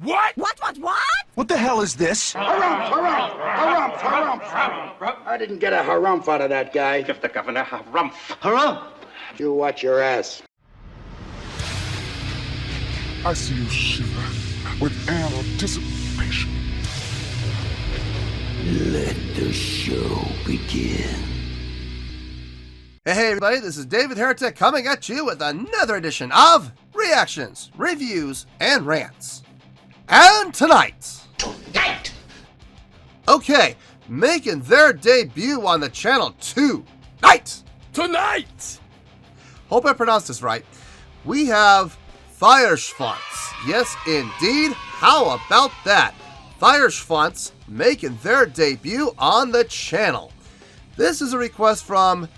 What? What? What the hell is this? Harumph. I didn't get a harumph out of that guy. Give the governor harumph. Harumph? You watch your ass. I see you shiver with anticipation. Let the show begin. Hey everybody, this is David Heretic coming at you with another edition of Reactions, Reviews, and Rants. And tonight... Okay, making their debut on the channel tonight! Hope I pronounced this right. We have FEUERSCHWANZ. Yes, indeed. How about that? FEUERSCHWANZ making their debut on the channel. This is a request from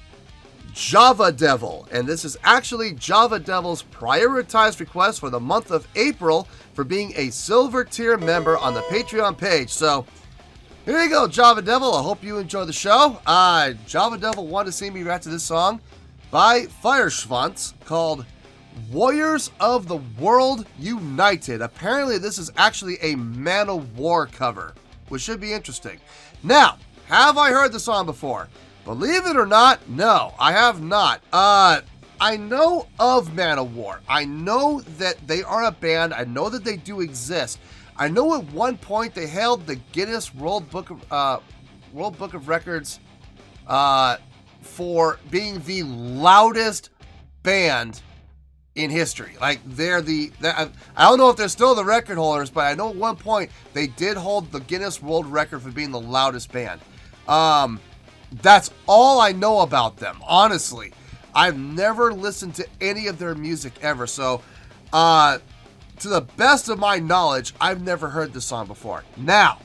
Java Devil, and this is actually Java Devil's prioritized request for the month of April for being a silver tier member on the Patreon page. So here you go, Java Devil. I hope you enjoy the show. Java Devil wanted to see me react to this song by FEUERSCHWANZ called Warriors of the World United. Apparently this is actually a Manowar cover, which should be interesting. Now, have I heard the song before? Believe it or not, no, I have not. I know of Manowar. I know that they are a band. I know that they do exist. I know at one point they held the Guinness World Book of Records for being the loudest band in history. Like I don't know if they're still the record holders, but I know at one point they did hold the Guinness World Record for being the loudest band. That's all I know about them, honestly. I've never listened to any of their music ever, so to the best of my knowledge, I've never heard this song before. Now,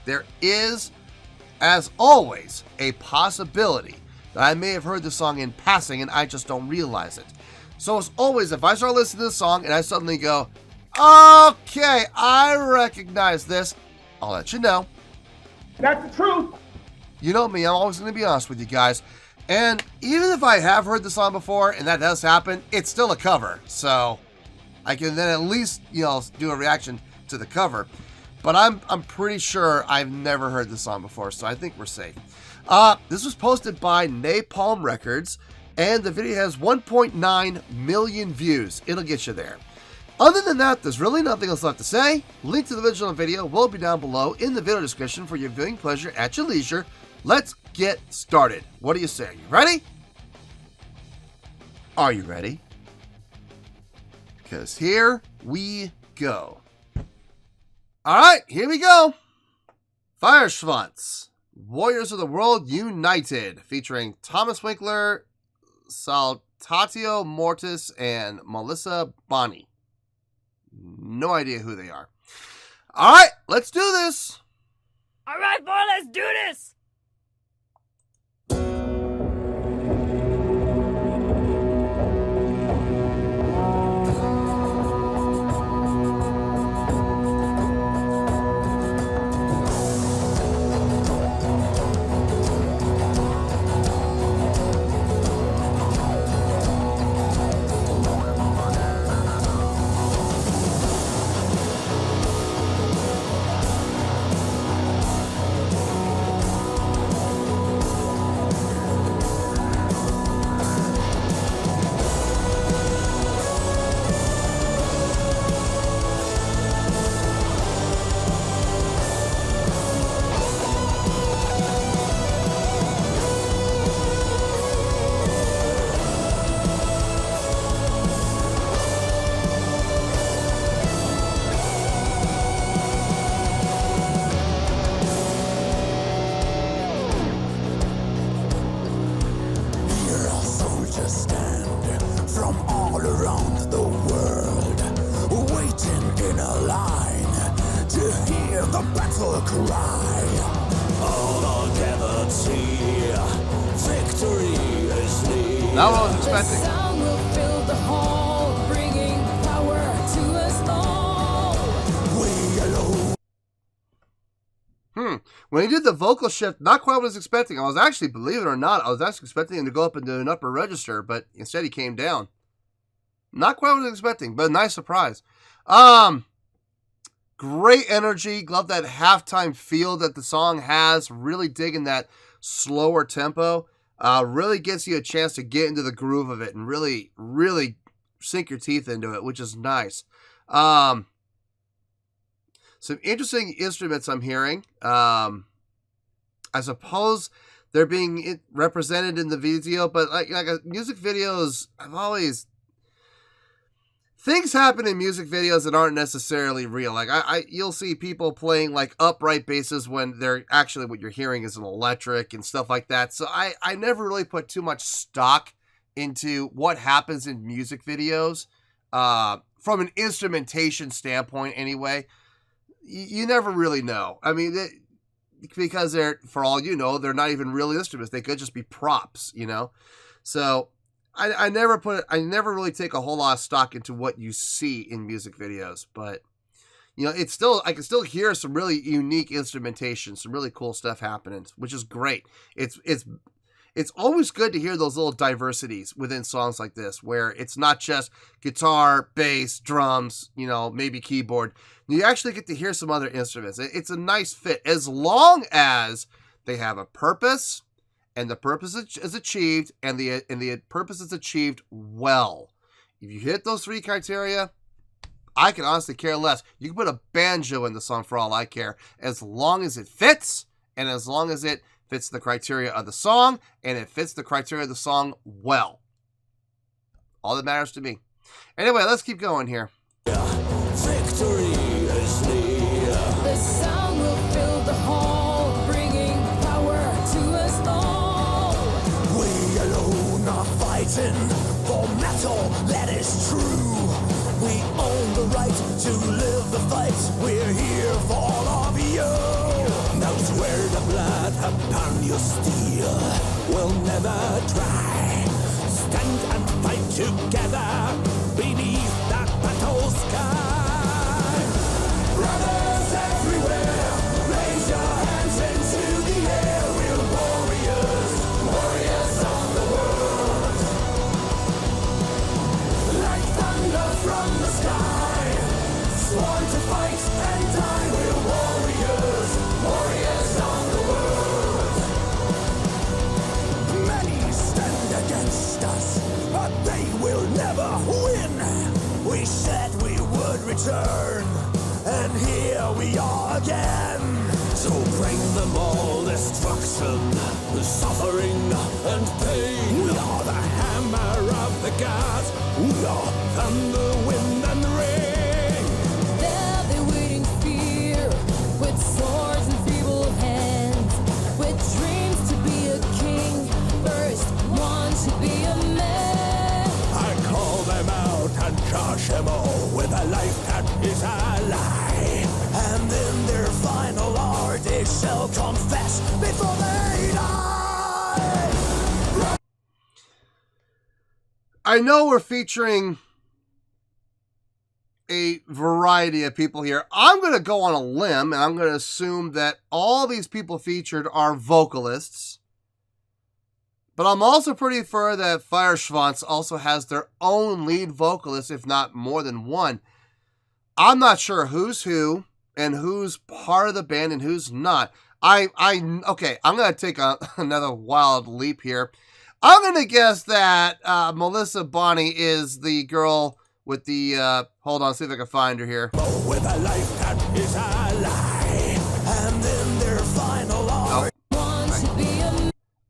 there is, as always, a possibility that I may have heard the song in passing and I just don't realize it. So as always, if I start listening to this song and I suddenly go, okay, I recognize this, I'll let you know. That's the truth. You know me, I'm always going to be honest with you guys. And even if I have heard the song before, and that does happen, it's still a cover. So I can then at least, do a reaction to the cover. But I'm pretty sure I've never heard the song before, so I think we're safe. This was posted by Napalm Records, and the video has 1.9 million views. It'll get you there. Other than that, there's really nothing else left to say. Link to the original video will be down below in the video description for your viewing pleasure at your leisure. Let's get started. What do you say? Are you ready? Are you ready? Because here we go. All right, here we go. FEUERSCHWANZ, Warriors of the World United, featuring Thomas Winkler, Saltatio Mortis, and Melissa Bonny. No idea who they are. All right, let's do this. All right, boy, let's do this. the battle cry. All together cheer. Victory is near. Not what I was expecting. The sound will fill the hall, bringing power to us all. We alone. When he did the vocal shift, not quite what I was expecting. I was actually, believe it or not, I was actually expecting him to go up into an upper register, but instead he came down. Not quite what I was expecting, but a nice surprise. Great energy. Love that halftime feel that the song has. Really digging that slower tempo. Really gets you a chance to get into the groove of it and really, really sink your teeth into it, which is nice. Some interesting instruments I'm hearing. I suppose they're being represented in the video, but like music videos, things happen in music videos that aren't necessarily real. Like you'll see people playing like upright basses when they're actually what you're hearing is an electric and stuff like that. So I never really put too much stock into what happens in music videos from an instrumentation standpoint. Anyway, you never really know. I mean, because they're, for all you know, they're not even real instruments. They could just be props, you know. So I never really take a whole lot of stock into what you see in music videos, but you know, I can still hear some really unique instrumentation, some really cool stuff happening, which is great. It's always good to hear those little diversities within songs like this, where it's not just guitar, bass, drums, you know, maybe keyboard. You actually get to hear some other instruments. It's a nice fit, as long as they have a purpose, and the purpose is achieved, and the purpose is achieved well. If you hit those three criteria, I can honestly care less. You can put a banjo in the song for all I care, as long as it fits, and as long as it fits the criteria of the song, and it fits the criteria of the song well. All that matters to me. Anyway, let's keep going here. Victory is near. The sound will fill the hall, bringing power to us all. We alone are fighting for metal, that is true. We own the right to live the fight. We're here for all of you. Now swear the blood upon your steel will never dry. Stand and fight together beneath that battle sky. Brothers everywhere, raise your hands into the air. We're warriors, warriors of the world. Like thunder from the sky, sworn to fight and die. We're warriors, warriors of the world. Many stand against us, but they will never win. We said we would return, and here we are again. So bring them all destruction, suffering and pain. We are the hammer of the gods. We are thunder, wind and rain. There they wait in fear, with swords and feeble hands, with dreams to be a king, first one to be a man. I call them out and charge them all with a life that is a lie. And in their final hour they shall confess before they die. I know we're featuring a variety of people here. I'm going to go on a limb, and I'm going to assume that all these people featured are vocalists. But I'm also pretty sure that FEUERSCHWANZ also has their own lead vocalist, if not more than one. I'm not sure who's who and who's part of the band and who's not. Okay, I'm going to take another wild leap here. I'm going to guess that Melissa Bonny is the girl with the, hold on, see if I can find her here. With a life that is a lie. And in their final hour.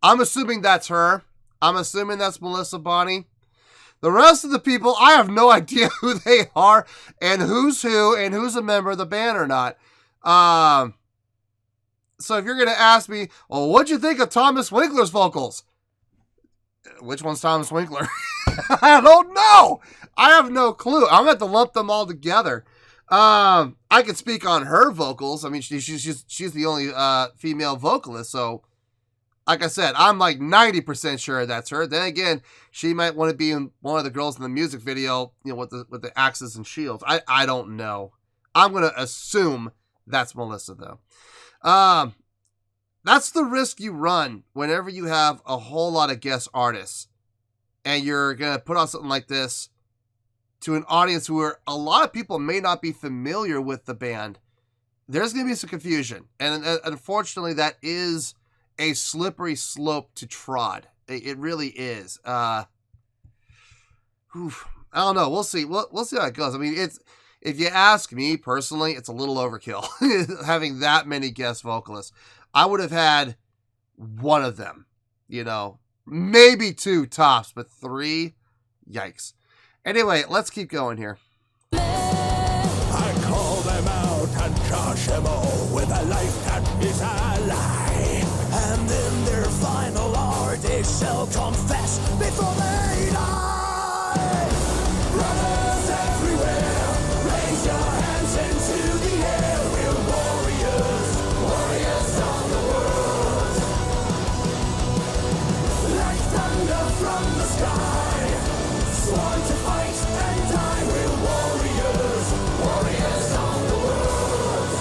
I'm assuming that's her. I'm assuming that's Melissa Bonny. The rest of the people, I have no idea who they are and who's who and who's a member of the band or not. So if you're going to ask me, well, what'd you think of Thomas Winkler's vocals? Which one's Thomas Winkler? I don't know. I have no clue. I'm going to have to lump them all together. I can speak on her vocals. I mean, she's the only female vocalist, so like I said, I'm like 90% sure that's her. Then again, she might want to be in one of the girls in the music video, you know, with the axes and shields. I don't know. I'm going to assume that's Melissa, though. That's the risk you run whenever you have a whole lot of guest artists and you're going to put on something like this to an audience where a lot of people may not be familiar with the band, there's going to be some confusion. And unfortunately, that is a slippery slope to trod. It really is. I don't know. We'll see. We'll see how it goes. I mean, if you ask me personally, it's a little overkill having that many guest vocalists. I would have had one of them, maybe two tops, but three, yikes. Anyway, let's keep going here. I call them out and crush them all with a life that is a lie. And in their final hour they shall confess before they die. Brothers everywhere, raise your hands into the air. We're warriors, warriors of the world. Like thunder from the sky, sworn to fight and die. We're warriors, warriors of the world.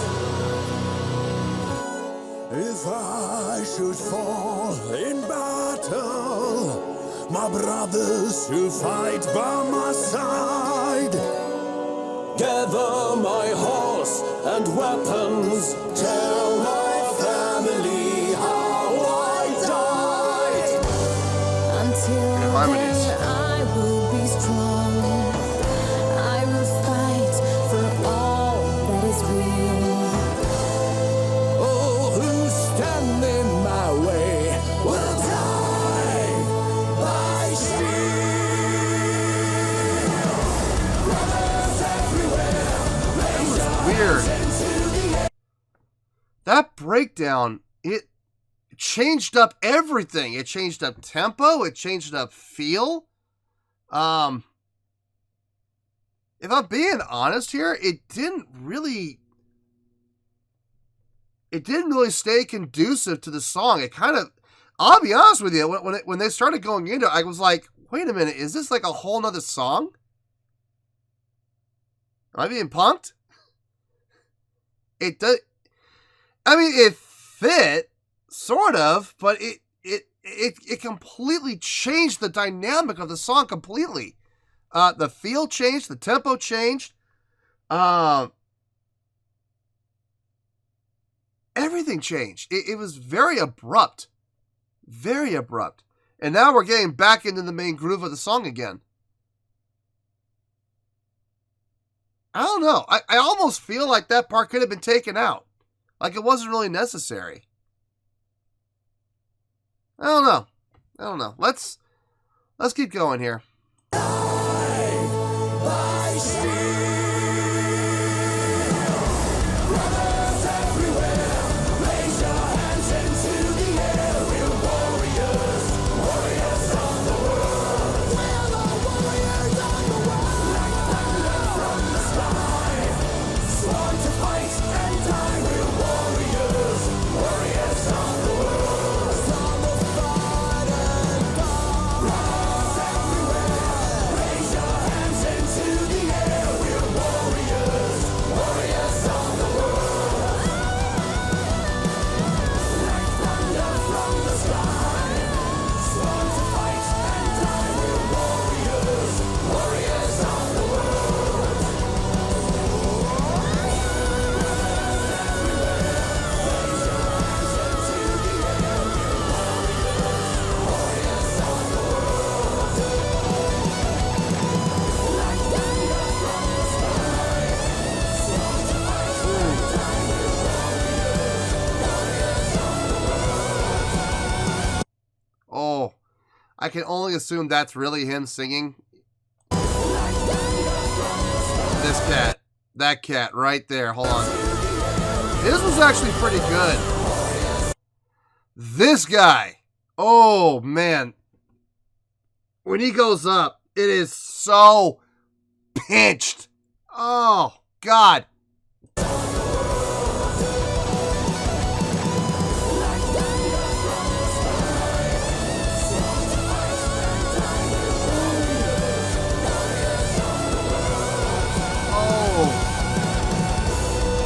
If I should fall in battle, my brothers who fight by my side, gather my horse and weapons, tell my family how I died. Until Harmonies. then, I will be strong. I will fight for all that is real. Oh, who stand in my way will die by steel. Brothers everywhere, raise your Weird. hands into the air. That breakdown, it changed up everything. It changed up tempo. It changed up feel. If I'm being honest here, it didn't really stay conducive to the song. It kind of, I'll be honest with you, when they started going into it, I was like, wait a minute, is this like a whole nother song? Am I being punked? It does. I mean, it fit, sort of, but it completely changed the dynamic of the song completely. The feel changed, the tempo changed. Everything changed. It was very abrupt. Very abrupt. And now we're getting back into the main groove of the song again. I don't know. I almost feel like that part could have been taken out. Like it wasn't really necessary. I don't know. Let's keep going here. By steel. Brothers everywhere, raise your hands into the air. We're warriors, warriors of the world. We're the warriors of the world. Like thunder from the sky, sworn to fight and die. We're warriors, warriors of the world. Some will fight and die. Brothers everywhere, raise your hands into the air. We're warriors, warriors of the world. Like thunder from the sky, sworn to fight and die. We're warriors, warriors of the world. Oh, I can only assume that's really him singing. This cat. That cat right there. Hold on. His was actually pretty good. This guy. Oh, man. When he goes up, it is so pinched. Oh, God.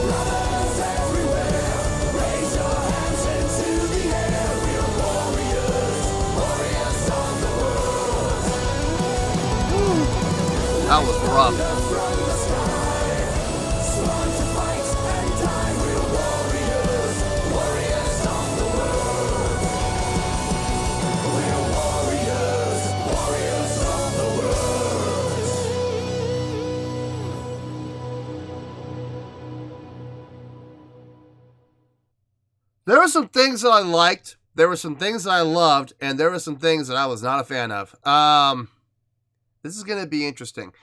Brothers everywhere, raise your hands into the air. We're warriors, warriors of the world. That was problem. There were some things that I liked, there were some things that I loved, and there were some things that I was not a fan of. This is going to be interesting.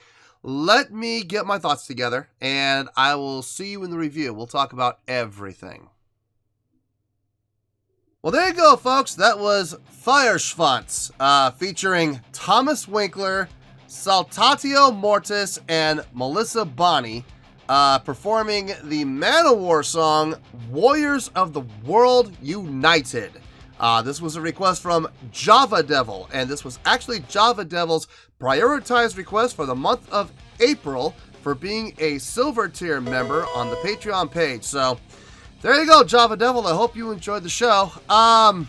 Let me get my thoughts together, and I will see you in the review. We'll talk about everything. Well, there you go, folks. That was FEUERSCHWANZ, featuring Thomas Winkler, Saltatio Mortis, and Melissa Bonny, performing the Manowar song, Warriors of the World United. This was a request from Java Devil, and this was actually Java Devil's prioritized request for the month of April for being a silver tier member on the Patreon page. So, there you go, Java Devil. I hope you enjoyed the show. I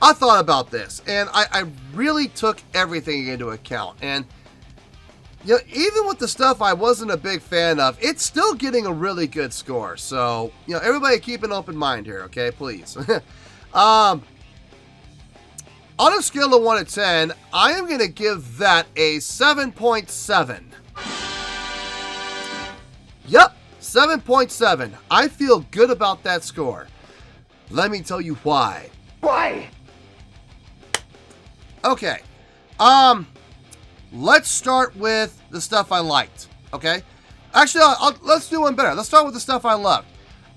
thought about this, and I really took everything into account, and you know, even with the stuff I wasn't a big fan of, it's still getting a really good score. So, you know, everybody keep an open mind here, okay? Please. On a scale of 1 to 10, I am going to give that a 7.7. Yep, 7.7. I feel good about that score. Let me tell you why. Why? Okay. Let's start with the stuff I liked, okay? Actually, let's do one better. Let's start with the stuff I loved.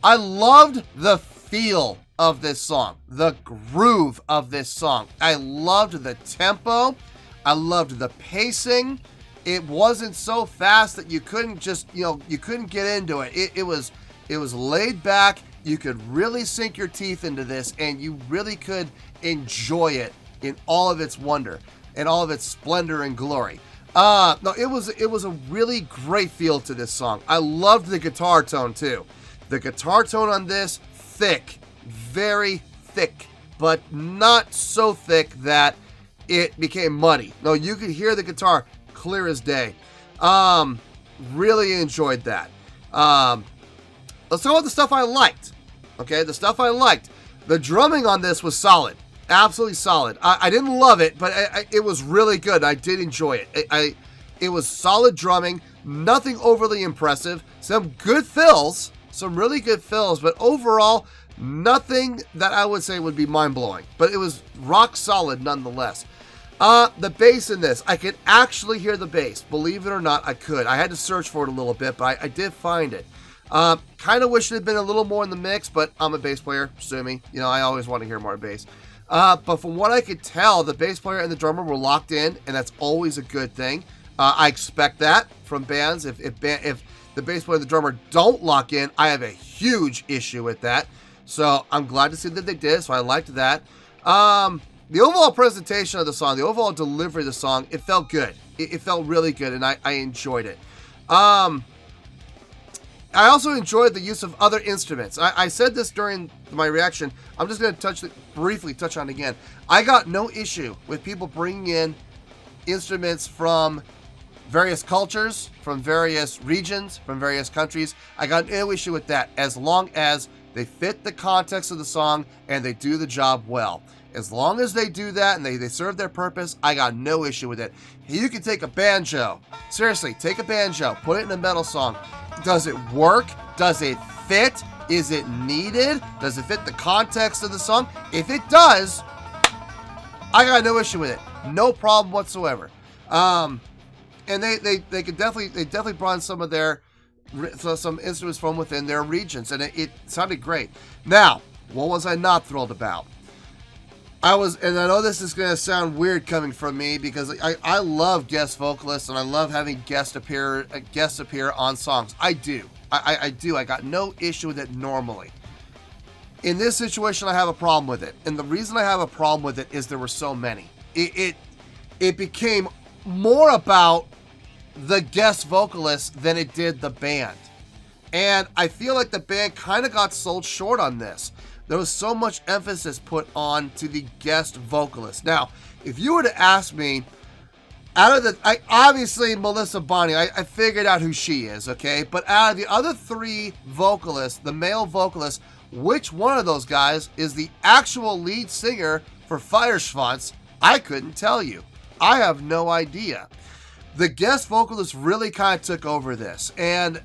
I loved the feel of this song, the groove of this song. I loved the tempo. I loved the pacing. It wasn't so fast that you couldn't just, you couldn't get into it. It was laid back. You could really sink your teeth into this, and you really could enjoy it in all of its wonder and all of its splendor and glory. No, it was a really great feel to this song. I loved the guitar tone too. The guitar tone on this, thick, very thick, but not so thick that it became muddy. No, you could hear the guitar clear as day. Really enjoyed that. Let's talk about the stuff I liked. Okay, the stuff I liked. The drumming on this was solid. Absolutely solid. I didn't love it, but it was really good. I did enjoy it. It was solid drumming, nothing overly impressive. Some good fills, some really good fills, but overall, nothing that I would say would be mind-blowing. But it was rock solid nonetheless. The bass in this, I could actually hear the bass. Believe it or not, I could. I had to search for it a little bit, but I did find it. Kind of wish it had been a little more in the mix, but I'm a bass player, sue me. I always want to hear more bass. But from what I could tell, the bass player and the drummer were locked in, and that's always a good thing. I expect that from bands. If the bass player and the drummer don't lock in, I have a huge issue with that. So I'm glad to see that they did, so I liked that. The overall presentation of the song, the overall delivery of the song, it felt good. It felt really good, and I enjoyed it. I also enjoyed the use of other instruments. I said this during my reaction. I'm just going to briefly touch on it again. I got no issue with people bringing in instruments from various cultures, from various regions, from various countries. I got no issue with that as long as they fit the context of the song and they do the job well. As long as they do that and they serve their purpose, I got no issue with it. You can take a banjo. Seriously, take a banjo, put it in a metal song. Does it work? Does it fit? Is it needed? Does it fit the context of the song? If it does, I got no issue with it. No problem whatsoever. And they definitely brought in some instruments from within their regions, and it sounded great. Now, what was I not thrilled about? And I know this is going to sound weird coming from me because I love guest vocalists and I love having guests appear on songs. I do. I do. I got no issue with it normally. In this situation, I have a problem with it. And the reason I have a problem with it is there were so many. It became more about the guest vocalists than it did the band. And I feel like the band kind of got sold short on this. There was so much emphasis put on to the guest vocalist. Now, if you were to ask me, out of the, obviously Melissa Bonny, I figured out who she is, okay? But out of the other three vocalists, the male vocalists, which one of those guys is the actual lead singer for FEUERSCHWANZ? I couldn't tell you. I have no idea. The guest vocalist really kind of took over this, and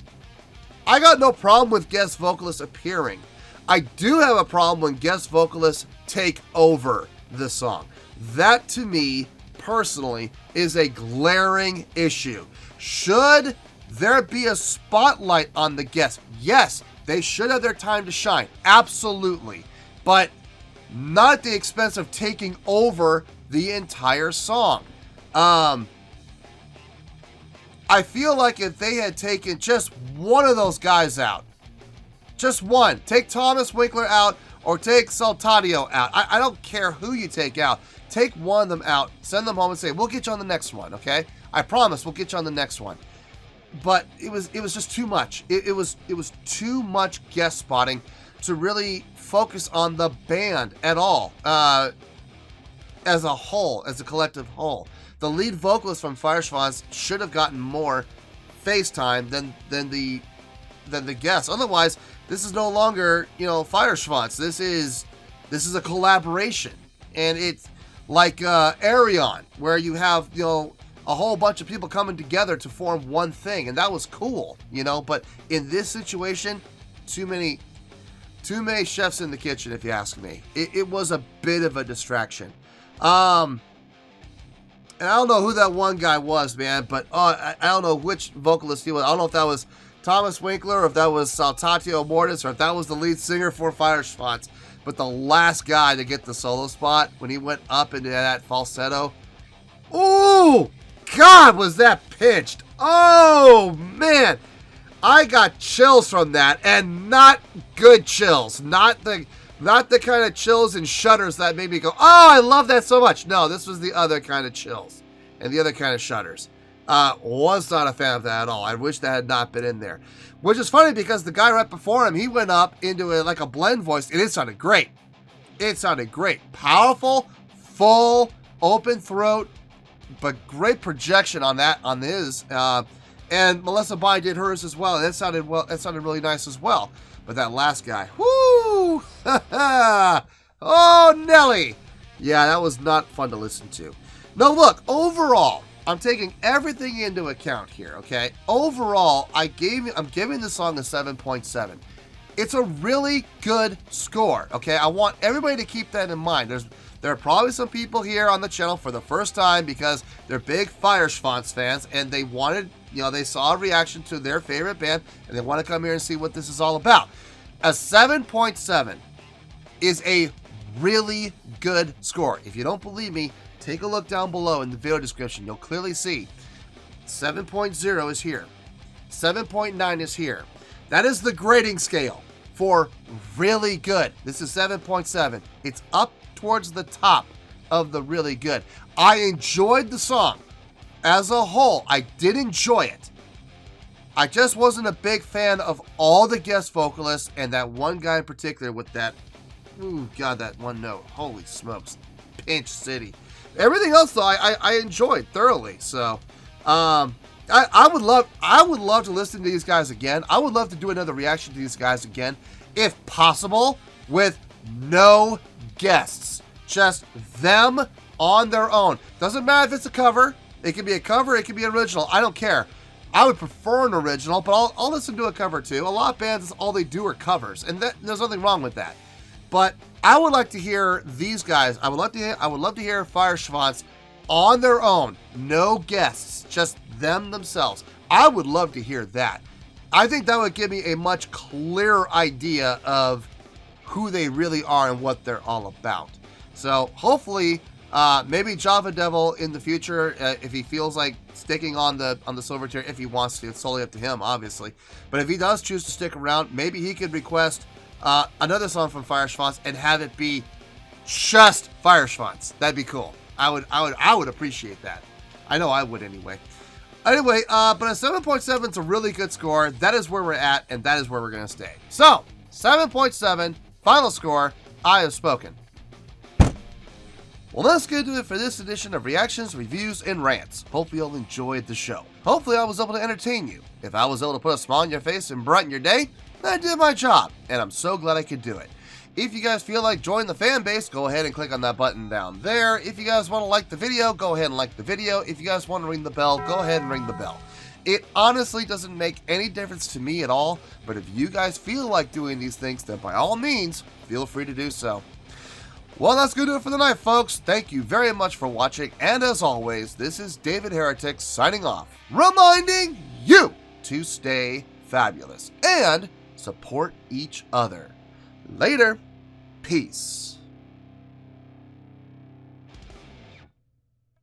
I got no problem with guest vocalists appearing. I do have a problem when guest vocalists take over the song. That, to me, personally, is a glaring issue. Should there be a spotlight on the guests? Yes, they should have their time to shine. Absolutely. But not at the expense of taking over the entire song. I feel like if they had taken just one of those guys out, just one, take Thomas Winkler out or take Saltatio out. I don't care who you take out. Take one of them out, send them home and say, we'll get you on the next one, okay? I promise we'll get you on the next one. But it was just too much. It was too much guest spotting to really focus on the band at all, as a whole, as a collective whole. The lead vocalist from FEUERSCHWANZ should have gotten more face time than the guests. Otherwise, this is no longer, FEUERSCHWANZ. This is a collaboration, and it's like Arion, where you have a whole bunch of people coming together to form one thing, and that was cool, But in this situation, too many chefs in the kitchen, if you ask me. It was a bit of a distraction. And I don't know who that one guy was, man, but I don't know which vocalist he was. I don't know if that was Thomas Winkler, or if that was Saltatio Mortis, or if that was the lead singer for FEUERSCHWANZ. But the last guy to get the solo spot, when he went up into that falsetto, ooh, God, was that pitched. Oh, man. I got chills from that, and not good chills. Not the kind of chills and shudders that made me go, oh, I love that so much. No, this was the other kind of chills and the other kind of shudders. Was not a fan of that at all. I wish that had not been in there. Which is funny because the guy right before him, he went up into like a blend voice, and it sounded great. It sounded great. Powerful, full, open throat, but great projection on his. And Melissa Bonny did hers as well, and it sounded really nice as well. But that last guy, whoo! Oh, Nelly! Yeah, that was not fun to listen to. No, look, overall, I'm taking everything into account here, okay? Overall, I'm giving the song a 7.7. It's a really good score, okay? I want everybody to keep that in mind. There are probably some people here on the channel for the first time because they're big FEUERSCHWANZ fans, and they wanted, they saw a reaction to their favorite band, and they want to come here and see what this is all about. A 7.7 is a really good score. If you don't believe me, take a look down below in the video description. You'll clearly see 7.0 is here. 7.9 is here. That is the grading scale for really good. This is 7.7. It's up towards the top of the really good. I enjoyed the song as a whole. I did enjoy it. I just wasn't a big fan of all the guest vocalists and that one guy in particular with that, ooh, God, that one note. Holy smokes. Pinch City. Everything else, though, I enjoyed thoroughly. So, I would love to listen to these guys again. I would love to do another reaction to these guys again, if possible, with no guests. Just them on their own. Doesn't matter if it's a cover. It can be a cover. It can be original. I don't care. I would prefer an original, but I'll listen to a cover too. A lot of bands, all they do are covers, and there's nothing wrong with that. But I would like to hear these guys. I would love to hear FEUERSCHWANZ on their own, no guests, just them themselves. I would love to hear that. I think that would give me a much clearer idea of who they really are and what they're all about. So hopefully, maybe Java Devil in the future, if he feels like sticking on the silver tier, if he wants to, it's solely up to him, obviously. But if he does choose to stick around, maybe he could request another song from FEUERSCHWANZ and have it be just FEUERSCHWANZ. That'd be cool. I would appreciate that. I know I would anyway. Anyway, but a 7.7 is a really good score. That is where we're at, and that is where we're gonna stay. So 7.7, final score. I have spoken. Well, that's going to do it for this edition of Reactions, Reviews, and Rants. Hope you all enjoyed the show. Hopefully I was able to entertain you. If I was able to put a smile on your face and brighten your day, I did my job, and I'm so glad I could do it. If you guys feel like joining the fan base, go ahead and click on that button down there. If you guys want to like the video, go ahead and like the video. If you guys want to ring the bell, go ahead and ring the bell. It honestly doesn't make any difference to me at all, but if you guys feel like doing these things, then by all means, feel free to do so. Well, that's going to do it for the night, folks. Thank you very much for watching, and as always, this is David Heretic signing off, reminding you to stay fabulous and support each other. Later. Peace.